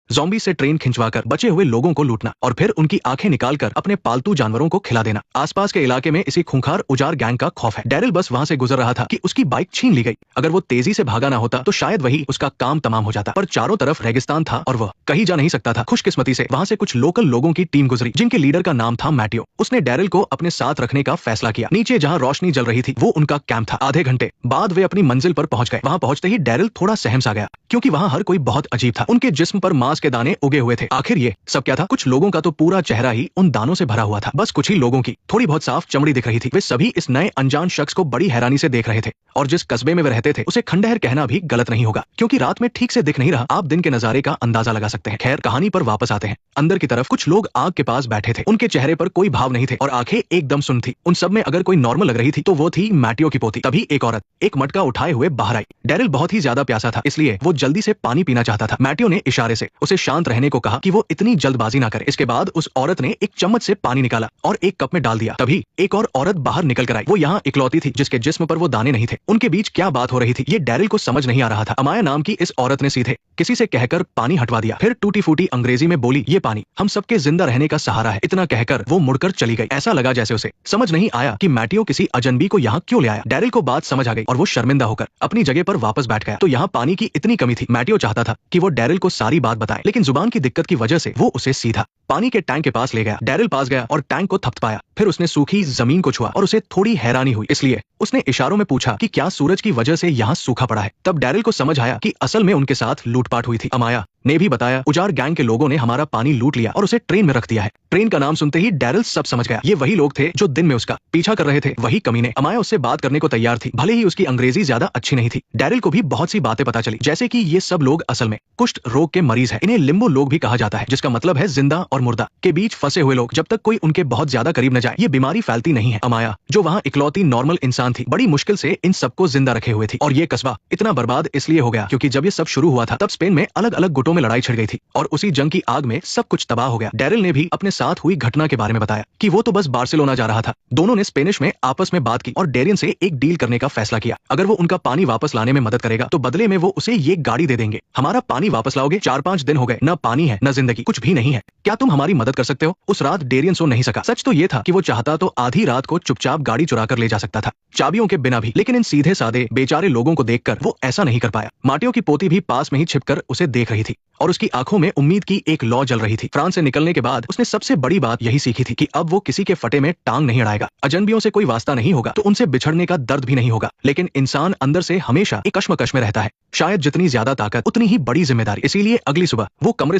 Zombie से train खिंचवाकर बचे हुए लोगों को लूटना और फिर उनकी आंखें निकालकर अपने पालतू जानवरों को खिला देना। आसपास के इलाके में इसी खूंखार उजाड़ गैंग का खौफ है। डैरिल बस वहां से गुजर रहा था कि उसकी बाइक छीन ली गई। अगर वो तेजी से भागा ना होता तो शायद वही उसका काम तमाम हो जाता, पर चारों तरफ रेगिस्तान था और वह कहीं जा नहीं सकता था। खुशकिस्मती से वहां से कुछ लोकल लोगों की टीम गुजरी जिनके लीडर का नाम था मैटियो। उसने डैरिल को अपने साथ रखने का फैसला किया। नीचे जहां रोशनी जल रही थी वो उनका कैंप था। आधे घंटे बाद वे अपनी मंजिल पर पहुंच गए। वहां पहुंचते ही डैरिल थोड़ा सहम सा गया क्योंकि वहां हर कोई बहुत अजीब था। उनके जिस्म पर मांस के दाने उगे हुए थे। आखिर ये सब क्या था? कुछ लोगों का तो पूरा चेहरा ही उन दानों से भरा हुआ था। बस कुछ ही लोगों की थोड़ी बहुत साफ चमड़ी दिख रही थी। वे सभी इस नए अनजान शख्स को बड़ी हैरानी से देख रहे थे और जिस कस्बे में वे रहते थे उसे खंडहर कहना भी गलत नहीं होगा क्योंकि रात में ठीक से दिख नहीं रहा। आप दिन के नजारे का अंदाजा लगा सकते हैं। खैर, कहानी पर वापस आते हैं। अंदर की तरफ कुछ लोग आग के पास बैठे थे। उनके चेहरे पर कोई भाव नहीं थे और आंखें एकदम सुन्न थी। उन सब में अगर कोई नॉर्मल लग रही थी तो वो थी मैटियो की पोती। तभी एक औरत एक मटका उठाए हुए बाहर आई। डैरिल बहुत ही ज्यादा प्यासा था, इसलिए वो जल्दी से पानी पीना चाहता था। मैटियो ने इशारे से उसे शांत रहने को कहा कि वो इतनी जल्दबाजी ना करे। इसके बाद उस औरत ने एक चम्मच से पानी निकाला और एक कप में डाल दिया। तभी एक और औरत बाहर निकल कर आई। वो यहाँ इकलौती थी जिसके जिस्म पर वो दाने नहीं थे। उनके बीच क्या बात हो रही थी ये डैरिल को समझ नहीं आ रहा था। अमाया नाम की इस औरत ने सीधे किसी से कहकर पानी हटवा दिया, फिर टूटी फूटी अंग्रेजी में बोली, ये पानी हम सबके जिंदा रहने का सहारा है। इतना कहकर वो मुड़कर चली गई। ऐसा लगा जैसे उसे समझ नहीं आया कि मैटियो किसी अजनबी को यहाँ क्यों ले आया। डैरिल को बात समझ आ गई और वो शर्मिंदा होकर अपनी जगह पर वापस बैठ गया। तो यहाँ पानी की इतनी कमी थी। मैटियो चाहता था कि वो डैरिल को सारी बात बताए, लेकिन जुबान की दिक्कत की वजह से वो उसे सीधा पानी के टैंक के पास ले गया। डैरिल पास गया और टैंक को थपथपाया। फिर उसने सूखी जमीन को छुआ और उसे थोड़ी हैरानी हुई, इसलिए उसने इशारों में पूछा कि क्या सूरज की वजह से यहाँ सूखा पड़ा है। तब डैरिल को समझ आया कि असल में उनके साथ लूटपाट हुई थी। अमाया ने भी बताया, उजाड़ गैंग के लोगों ने हमारा पानी लूट लिया और उसे ट्रेन में रख दिया है। ट्रेन का नाम सुनते ही डैरिल सब समझ गया। ये वही लोग थे जो दिन में उसका पीछा कर रहे थे, वही कमीने। अमाया उससे बात करने को तैयार थी, भले ही उसकी अंग्रेजी ज्यादा अच्छी नहीं थी। डैरिल को भी बहुत सी बातें पता चली, जैसे कि ये सब लोग असल में कुष्ठ रोग के मरीज हैं। इन्हें लिम्बो लोग भी कहा जाता है, जिसका मतलब है जिंदा और मुर्दा के बीच फंसे हुए लोग। जब तक कोई उनके बहुत ज्यादा करीब न जाए ये बीमारी फैलती नहीं है। अमाया जो वहाँ इकलौती नॉर्मल इंसान थी, बड़ी मुश्किल से इन सबको जिंदा रखे हुए थी। और ये कस्बा इतना बर्बाद इसलिए हो गया क्योंकि जब ये सब शुरू हुआ था तब स्पेन में अलग अलग गुटों में लड़ाई छिड़ गई थी और उसी जंग की आग में सब कुछ तबाह हो गया। डैरिल ने भी अपने साथ हुई घटना के बारे में बताया कि वो तो बस बार्सिलोना जा रहा था। दोनों ने स्पेनिश में आपस में बात की और डेरियन से एक डील करने का फैसला किया। अगर वो उनका पानी वापस लाने में मदद करेगा तो बदले में वो उसे ये गाड़ी दे देंगे। हमारा पानी वापस लाओगे? 4-5 दिन हो गए, न पानी है न जिंदगी, कुछ भी नहीं है। क्या तुम हमारी मदद कर सकते हो? उस रात डेरियन सो नहीं सका। सच तो ये था कि वो चाहता तो आधी रात को चुपचाप गाड़ी चुरा कर ले जा सकता था, चाबियों के बिना भी, लेकिन इन सीधे सादे बेचारे लोगों को देखकर वो ऐसा नहीं कर पाया। माटियो की पोती भी पास में ही छिपकर उसे देख रही थी और उसकी आंखों में उम्मीद की एक लौ जल रही थी। फ्रांस से निकलने के बाद उसने सबसे बड़ी बात यही सीखी थी कि अब वो किसी के फटे में टांग नहीं अड़ाएगा। अजनबियों से कोई वास्ता नहीं होगा तो उनसे बिछड़ने का दर्द भी नहीं होगा, लेकिन इंसान अंदर से हमेशा एक कश्मकश में रहता है। शायद जितनी ज्यादा ताकत उतनी ही बड़ी जिम्मेदारी। इसीलिए अगली सुबह वो कमरे